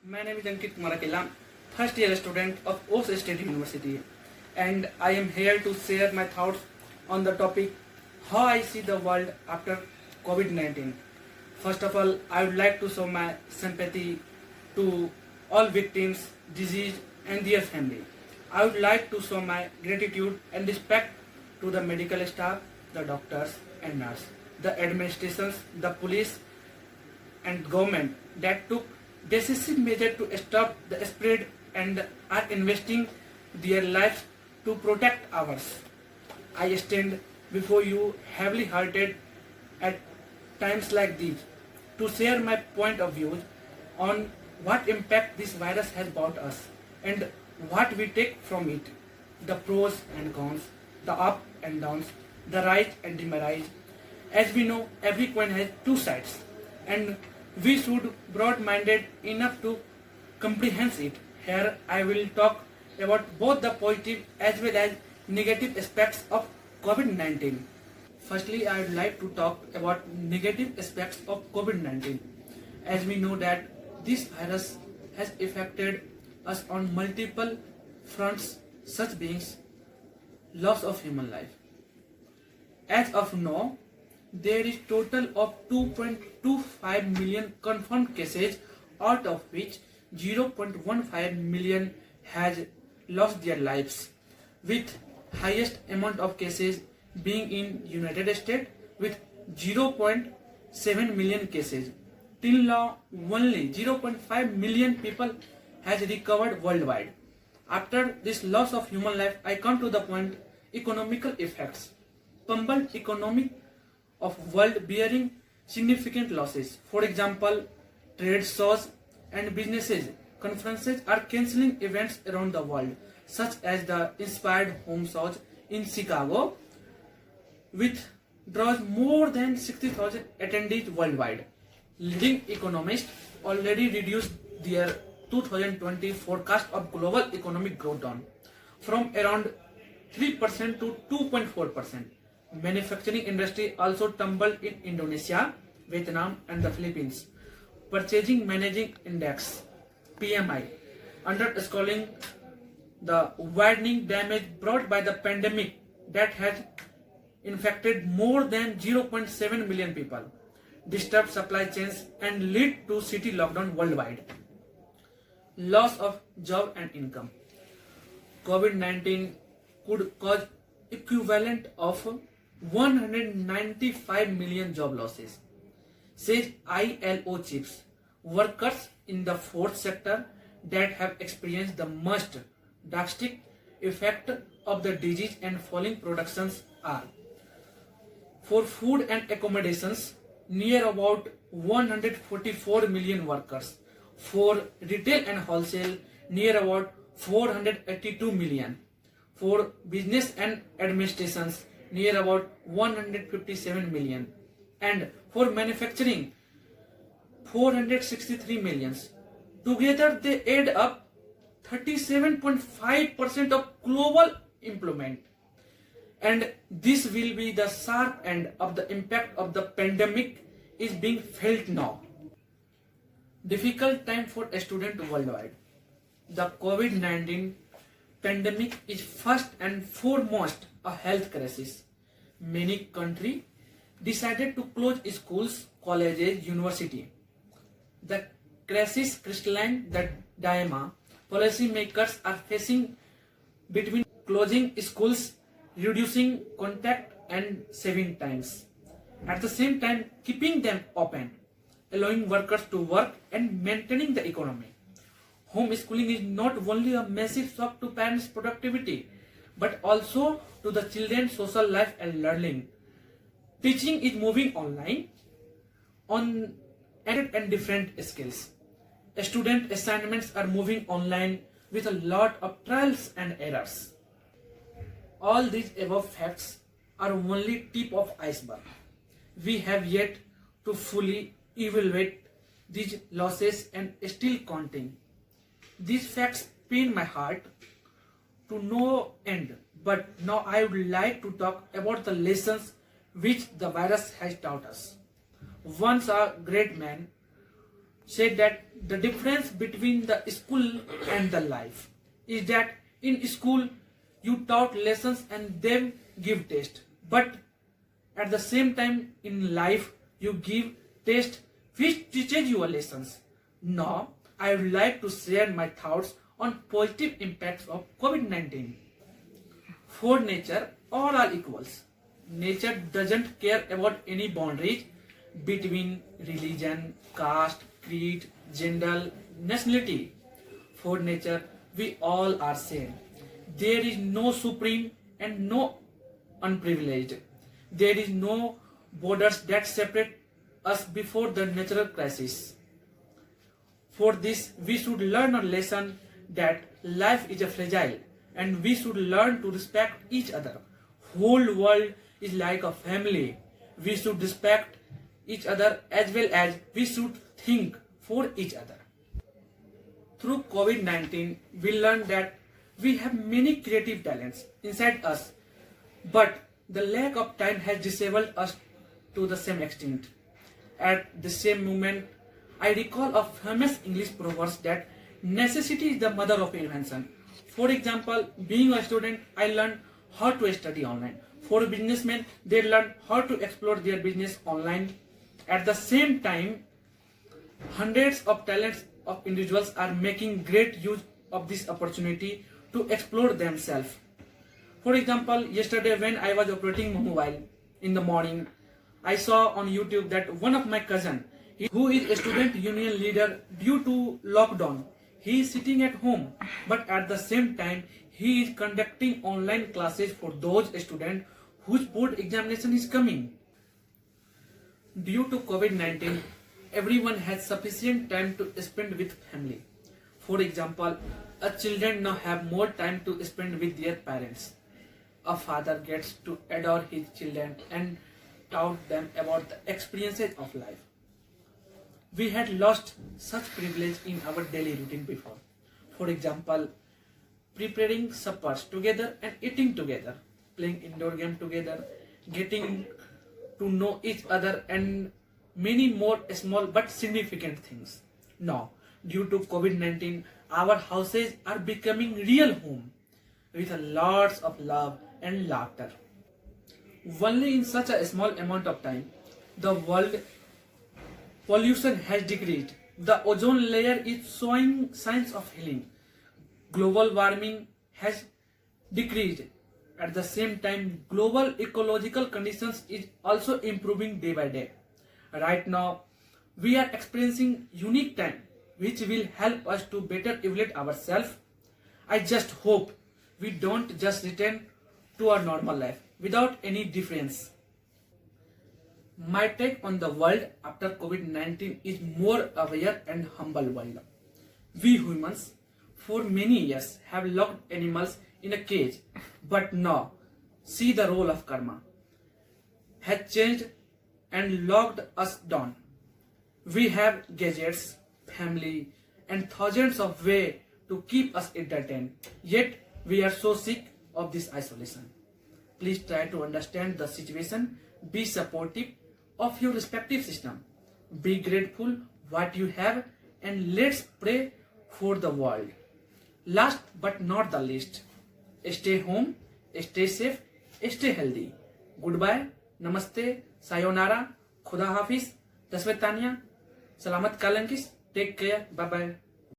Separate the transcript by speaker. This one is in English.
Speaker 1: My name is Ankit Kumar Akela, first year student of OS State University, and I am here to share my thoughts on the topic how I see the world after COVID-19. First of all, I would like to show my sympathy to all victims, disease, and their family. I would like to show my gratitude and respect to the medical staff, the doctors and nurses, the administrations, the police, and government that took decisive measures to stop the spread and are investing their lives to protect ours. I stand before you heavily hearted at times like these to share my point of view on what impact this virus has brought us and what we take from it, the pros and cons, the up and downs, the rise and demise. As we know, every coin has two sides, and we should broad-minded enough to comprehend it. Here I will talk about both the positive as well as negative aspects of COVID-19. Firstly, I would like to talk about negative aspects of COVID-19. As we know that this virus has affected us on multiple fronts, such beings loss of human life. As of now, there is total of 2.25 million confirmed cases, out of which 0.15 million has lost their lives, with highest amount of cases being in United States with 0.7 million cases. Till now, only 0.5 million people has recovered worldwide. After this loss of human life, I come to the point economical effects. Pummeled economic of world bearing significant losses. For example, trade shows and businesses conferences are cancelling events around the world, such as the Inspired Home Shows in Chicago, which draws more than 60,000 attendees worldwide. Leading economists already reduced their 2020 forecast of global economic growth down from around 3% to 2.4%. Manufacturing industry also tumbled in Indonesia, Vietnam and the Philippines. Purchasing Managing Index (PMI) underscoring the widening damage brought by the pandemic that has infected more than 0.7 million people, disturbed supply chains and lead to city lockdown worldwide. Loss of job and income. COVID-19 could cause equivalent of 195 million job losses, says ILO chiefs. Workers in the fourth sector that have experienced the most drastic effect of the disease and falling productions are: for food and accommodations, near about 144 million workers; for retail and wholesale, near about 482 million; for business and administrations, near about 157 million; and for manufacturing, 463 millions. Together they add up 37.5% of global employment. And this will be the sharp end of the impact of the pandemic is being felt now. Difficult time for a student worldwide. The COVID-19 pandemic is first and foremost a health crisis. Many countries decided to close schools, colleges, universities. The crisis crystallized the dilemma policymakers are facing between closing schools, reducing contact and saving times. At the same time, keeping them open, allowing workers to work and maintaining the economy. Homeschooling is not only a massive shock to parents' productivity, but also to the children's social life and learning. Teaching is moving online on added and different skills. Student assignments are moving online with a lot of trials and errors. All these above facts are only tip of iceberg. We have yet to fully evaluate these losses and still counting. These facts pain my heart to no end, but now I would like to talk about the lessons which the virus has taught us. Once a great man, said that the difference between the school and the life is that in school you taught lessons and then give test, but at the same time in life you give test which teaches you lessons. Now I would like to share my thoughts on positive impacts of COVID-19. For nature, all are equals. Nature doesn't care about any boundaries between religion, caste, creed, gender, nationality. For nature, we all are same. There is no supreme and no unprivileged. There is no borders that separate us before the natural crisis. For this, we should learn a lesson that life is a fragile and we should learn to respect each other. Whole world is like a family. We should respect each other as well as we should think for each other. Through COVID-19, we learned that we have many creative talents inside us, but the lack of time has disabled us to the same extent. At the same moment, I recall a famous English proverb that necessity is the mother of invention. For example, being a student, I learned how to study online. For businessmen, they learn how to explore their business online. At the same time, hundreds of talents of individuals are making great use of this opportunity to explore themselves. For example, yesterday when I was operating my mobile in the morning, I saw on YouTube that one of my cousin, who is a student union leader due to lockdown, he is sitting at home, but at the same time, he is conducting online classes for those students whose board examination is coming. Due to COVID-19, everyone has sufficient time to spend with family. For example, a children now have more time to spend with their parents. A father gets to adore his children and taught them about the experiences of life. We had lost such privilege in our daily routine before. For example, preparing suppers together and eating together, playing indoor game together, getting to know each other and many more small but significant things. Now, due to COVID-19, our houses are becoming real home with lots of love and laughter. Only in such a small amount of time, the world pollution has decreased. The ozone layer is showing signs of healing. Global warming has decreased. At the same time, global ecological conditions is also improving day by day. Right now, we are experiencing unique time which will help us to better evaluate ourselves. I just hope we don't just return to our normal life without any difference. My take on the world after COVID-19 is more aware and humble world. We humans for many years have locked animals in a cage, but now see the role of karma has changed and locked us down. We have gadgets, family and thousands of ways to keep us entertained, yet we are so sick of this isolation. Please try to understand the situation, be supportive of your respective system, be grateful what you have and let's pray for the world. Last but not the least, stay home, stay safe, stay healthy. Goodbye, namaste, sayonara, khuda hafiz, taswetania, salamat kalankis, take care, bye bye.